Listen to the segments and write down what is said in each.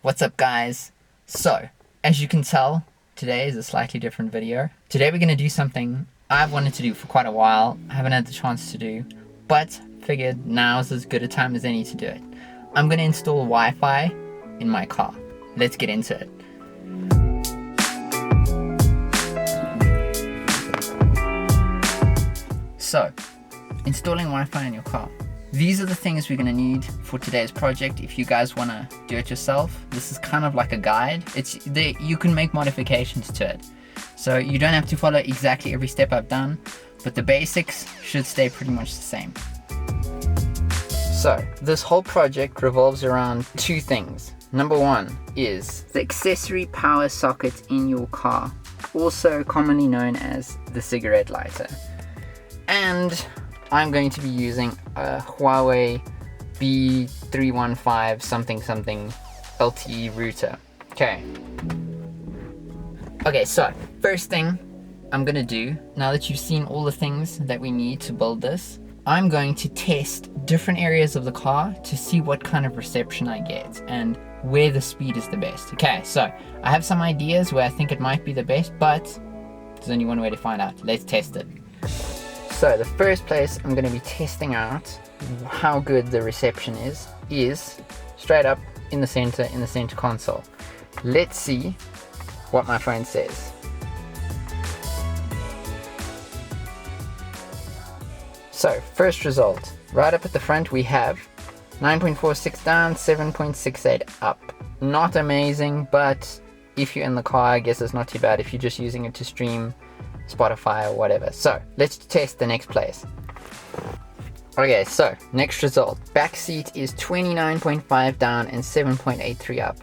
What's up, guys? So, as you can tell, today is a slightly different video. Today we're going to do something I've wanted to do for quite a while, I haven't had the chance to do, but figured now's as good a time as any to do it. I'm going to install Wi-Fi in my car. Let's get into it. So, installing Wi-Fi in your car. These are the things we're going to need for today's project. If you guys want to do it yourself, this is kind of like a guide. You can make modifications to it. So you don't have to follow exactly every step I've done, but the basics should stay pretty much the same. So this whole project revolves around two things. Number one is the accessory power socket in your car, also commonly known as the cigarette lighter. And I'm going to be using a Huawei B315 something LTE router. Okay, so first thing I'm gonna do, now that you've seen all the things that we need to build this, I'm going to test different areas of the car to see what kind of reception I get and where the speed is the best. Okay, so I have some ideas where I think it might be the best, but there's only one way to find out. Let's test it. So the first place I'm going to be testing out how good the reception is straight up in the center console. Let's see what my phone says. So first result, right up at the front we have 9.46 down, 7.68 up. Not amazing, but if you're in the car, I guess it's not too bad if you're just using it to stream Spotify or whatever. So let's test the next place. Okay, so next result, back seat is 29.5 down and 7.83 up.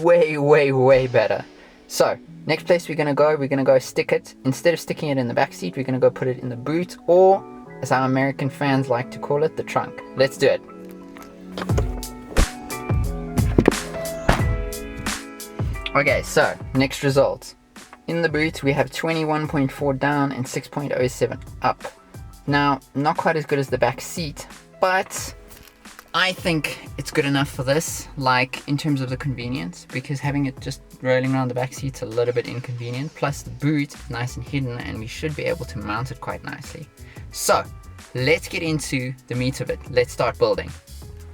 Way better. So next place we're gonna go stick it. Instead of sticking it in the back seat, we're gonna go put it in the boot, or as our American fans like to call it, the trunk. Let's do it. Okay, so next result. In the boot, we have 21.4 down and 6.07 up. Now, not quite as good as the back seat, but I think it's good enough for this, like in terms of the convenience, because having it just rolling around the back seat's a little bit inconvenient. Plus the boot is nice and hidden, and we should be able to mount it quite nicely. So, let's get into the meat of it. Let's start building.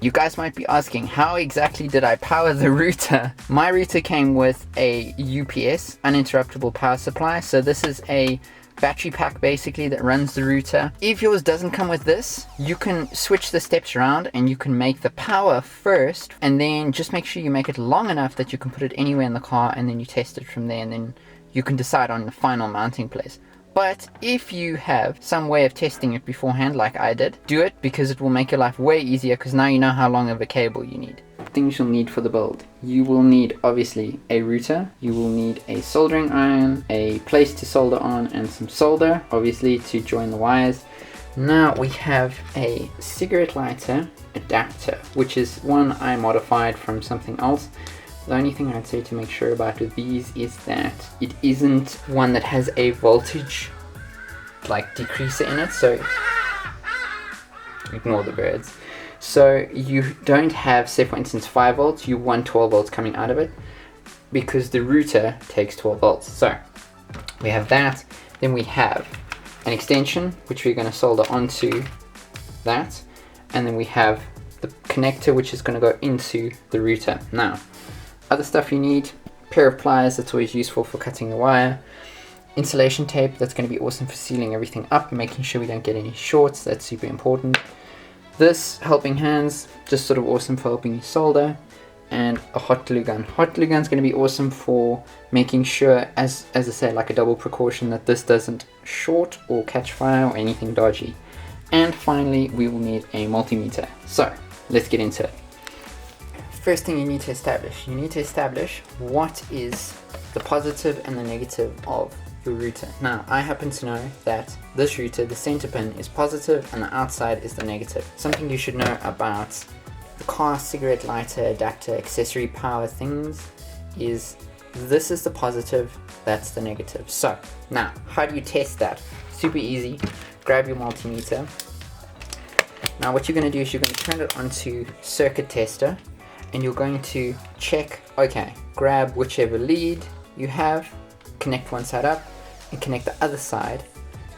You guys might be asking, how exactly did I power the router? My router came with a UPS, uninterruptible power supply. So this is a battery pack basically that runs the router. If yours doesn't come with this, you can switch the steps around and you can make the power first, and then just make sure you make it long enough that you can put it anywhere in the car, and then you test it from there, and then you can decide on the final mounting place. But if you have some way of testing it beforehand, like I did, do it, because it will make your life way easier, because now you know how long of a cable you need. Things you'll need for the build. You will need, obviously, a router. You will need a soldering iron, a place to solder on, and some solder, obviously, to join the wires. Now we have a cigarette lighter adapter, which is one I modified from something else. The only thing I'd say to make sure about with these is that it isn't one that has a voltage like decreaser in it, so ignore the birds. So you don't have, say for instance 5 volts, you want 12 volts coming out of it, because the router takes 12 volts. So we have that, then we have an extension which we're going to solder onto that, and then we have the connector which is going to go into the router. Now, other stuff you need, pair of pliers, that's always useful for cutting the wire. Insulation tape, that's going to be awesome for sealing everything up and making sure we don't get any shorts, that's super important. This helping hands, just sort of awesome for helping you solder. And a hot glue gun. Hot glue gun is going to be awesome for making sure, as I say, like a double precaution, that this doesn't short or catch fire or anything dodgy. And finally, we will need a multimeter. So, let's get into it. First thing you need to establish what is the positive and the negative of your router. Now, I happen to know that this router, the center pin is positive and the outside is the negative. Something you should know about the car cigarette lighter adapter accessory power things is this is the positive, that's the negative. So, now, how do you test that? Super easy. Grab your multimeter. Now what you're going to do is you're going to turn it onto circuit tester, and you're going to check, okay, grab whichever lead you have, connect one side up and connect the other side.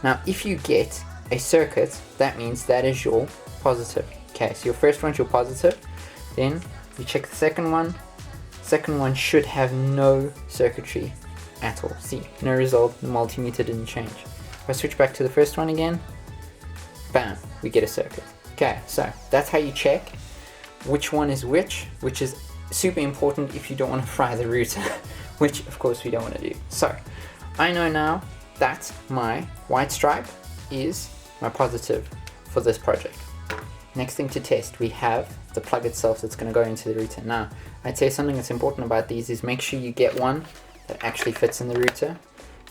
Now if you get a circuit, that means that is your positive. Okay, so your first one's your positive, then you check the second one. Second one should have no circuitry at all. See, no result, the multimeter didn't change. If I switch back to the first one again, bam, we get a circuit. Okay, so that's how you check which one is which is super important if you don't want to fry the router, which of course we don't want to do. So I know now that my white stripe is my positive for this project. Next thing to test, we have the plug itself that's going to go into the router. Now, I'd say something that's important about these is make sure you get one that actually fits in the router,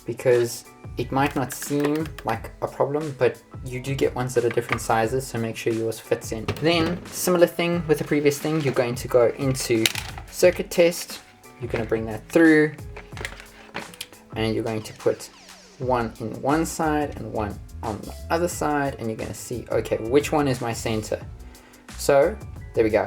because it might not seem like a problem, but you do get ones that are different sizes, so make sure yours fits in. Then, similar thing with the previous thing, you're going to go into circuit test, you're going to bring that through, and you're going to put one in one side and one on the other side, and you're going to see, okay, which one is my center. So there we go.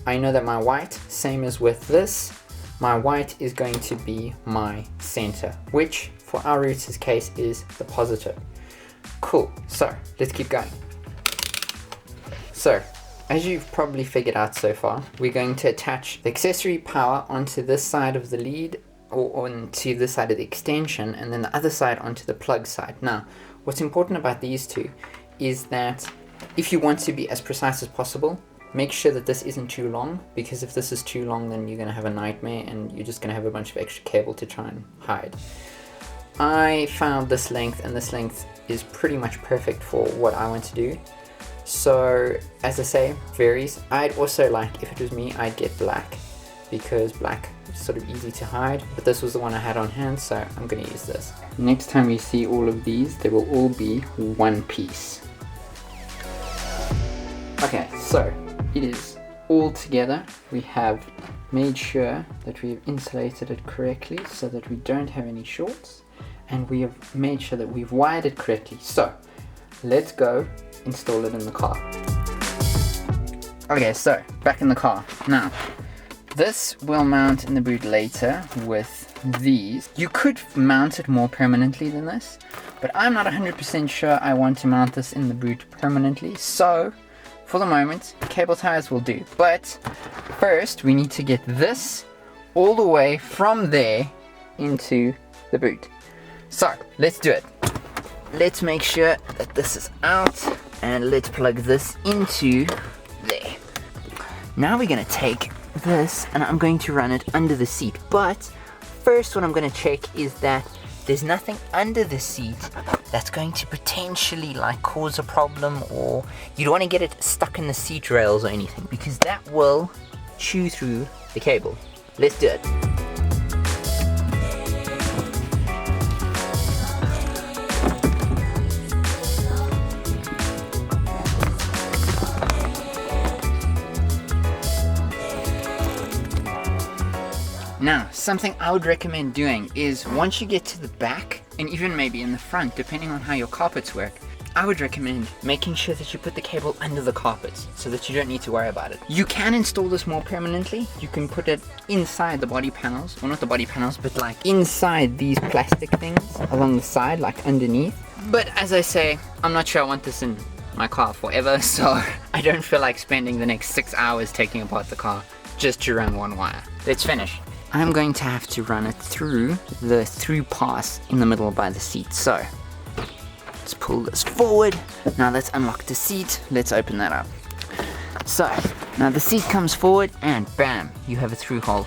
I know that my white, same as with this, my white is going to be my center, which for our router's case is the positive. Cool, so let's keep going. So as you've probably figured out so far, we're going to attach the accessory power onto this side of the lead, or onto this side of the extension, and then the other side onto the plug side. Now, what's important about these two is that if you want to be as precise as possible, make sure that this isn't too long, because if this is too long, then you're going to have a nightmare and you're just going to have a bunch of extra cable to try and hide. I found this length, and this length is pretty much perfect for what I want to do. So, as I say, varies. I'd also like, if it was me, I'd get black, because black is sort of easy to hide, but this was the one I had on hand, so I'm going to use this. Next time you see all of these, they will all be one piece. Okay, so it is all together. We have made sure that we've insulated it correctly so that we don't have any shorts, and we have made sure that we've wired it correctly. So let's go install it in the car. Okay, so back in the car. Now, this will mount in the boot later with these. You could mount it more permanently than this, but I'm not 100% sure I want to mount this in the boot permanently. So for the moment, cable ties will do. But first, we need to get this all the way from there into the boot. So let's do it. Let's make sure that this is out, and let's plug this into there. Now we're going to take this and I'm going to run it under the seat, but first what I'm going to check is that there's nothing under the seat that's going to potentially like cause a problem, or you don't want to get it stuck in the seat rails or anything, because that will chew through the cable. Let's do it. Now, something I would recommend doing is once you get to the back, and even maybe in the front, depending on how your carpets work, I would recommend making sure that you put the cable under the carpets so that you don't need to worry about it. You can install this more permanently. You can put it inside the body panels, well, not the body panels, but like inside these plastic things along the side, like underneath. But as I say, I'm not sure I want this in my car forever, so I don't feel like spending the next 6 hours taking apart the car just to run one wire. Let's finish. I'm going to have to run it through the through pass in the middle by the seat. So let's pull this forward. Now let's unlock the seat. Let's open that up. So now the seat comes forward and bam, you have a through hole.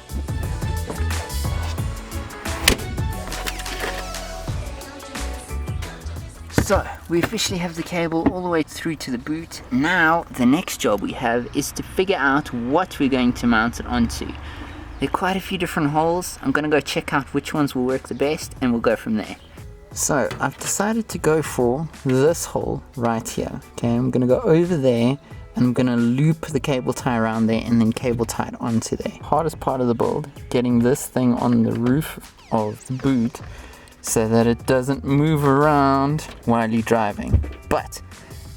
So we officially have the cable all the way through to the boot. Now the next job we have is to figure out what we're going to mount it onto. There are quite a few different holes. I'm going to go check out which ones will work the best, and we'll go from there. So I've decided to go for this hole right here. Okay, I'm going to go over there, and I'm going to loop the cable tie around there and then cable tie it onto there. Hardest part of the build, getting this thing on the roof of the boot so that it doesn't move around while you're driving. But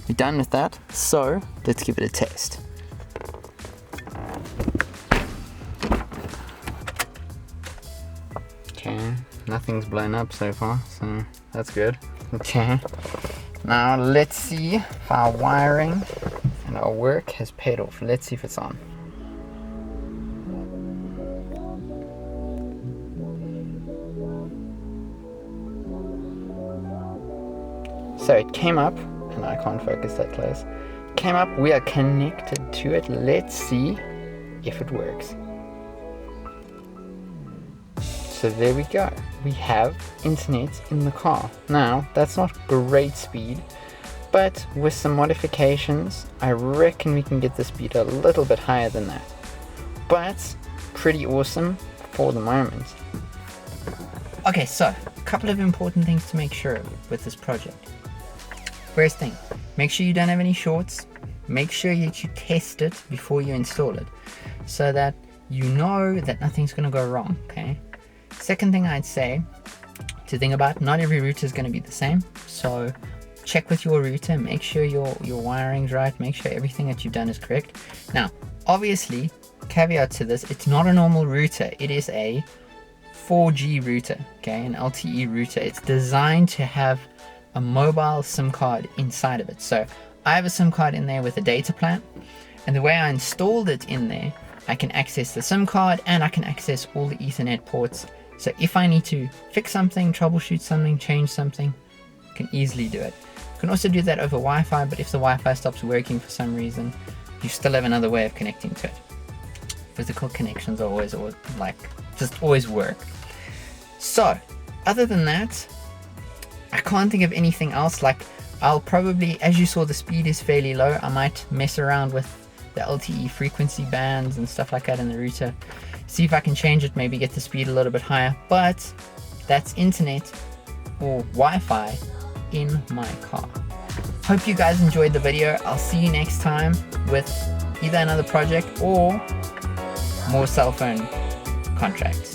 we're done with that, so let's give it a test. Okay, nothing's blown up so far, so that's good. Okay, now let's see if our wiring and our work has paid off. Let's see if it's on. So it came up, and I can't focus that close. Came up, we are connected to it. Let's see if it works. So there we go. We have internet in the car. Now, that's not great speed, but with some modifications, I reckon we can get the speed a little bit higher than that. But pretty awesome for the moment. Okay, so a couple of important things to make sure of with this project. First thing, make sure you don't have any shorts. Make sure that you test it before you install it, so that you know that nothing's going to go wrong, okay? Second thing I'd say to think about, not every router is going to be the same, so check with your router, make sure your wiring's right, make sure everything that you've done is correct. Now, obviously, caveat to this, it's not a normal router, it is a 4G router, okay, an LTE router. It's designed to have a mobile SIM card inside of it. So I have a SIM card in there with a data plan, and the way I installed it in there, I can access the SIM card and I can access all the Ethernet ports. So if I need to fix something, troubleshoot something, change something, I can easily do it. You can also do that over Wi-Fi, but if the Wi-Fi stops working for some reason, you still have another way of connecting to it. Physical connections are always work. So other than that, I can't think of anything else. Like, I'll probably, as you saw, the speed is fairly low. I might mess around with the LTE frequency bands and stuff like that in the router. See if I can change it, maybe get the speed a little bit higher. But that's internet or Wi-Fi in my car. Hope you guys enjoyed the video. I'll see you next time with either another project or more cell phone contracts.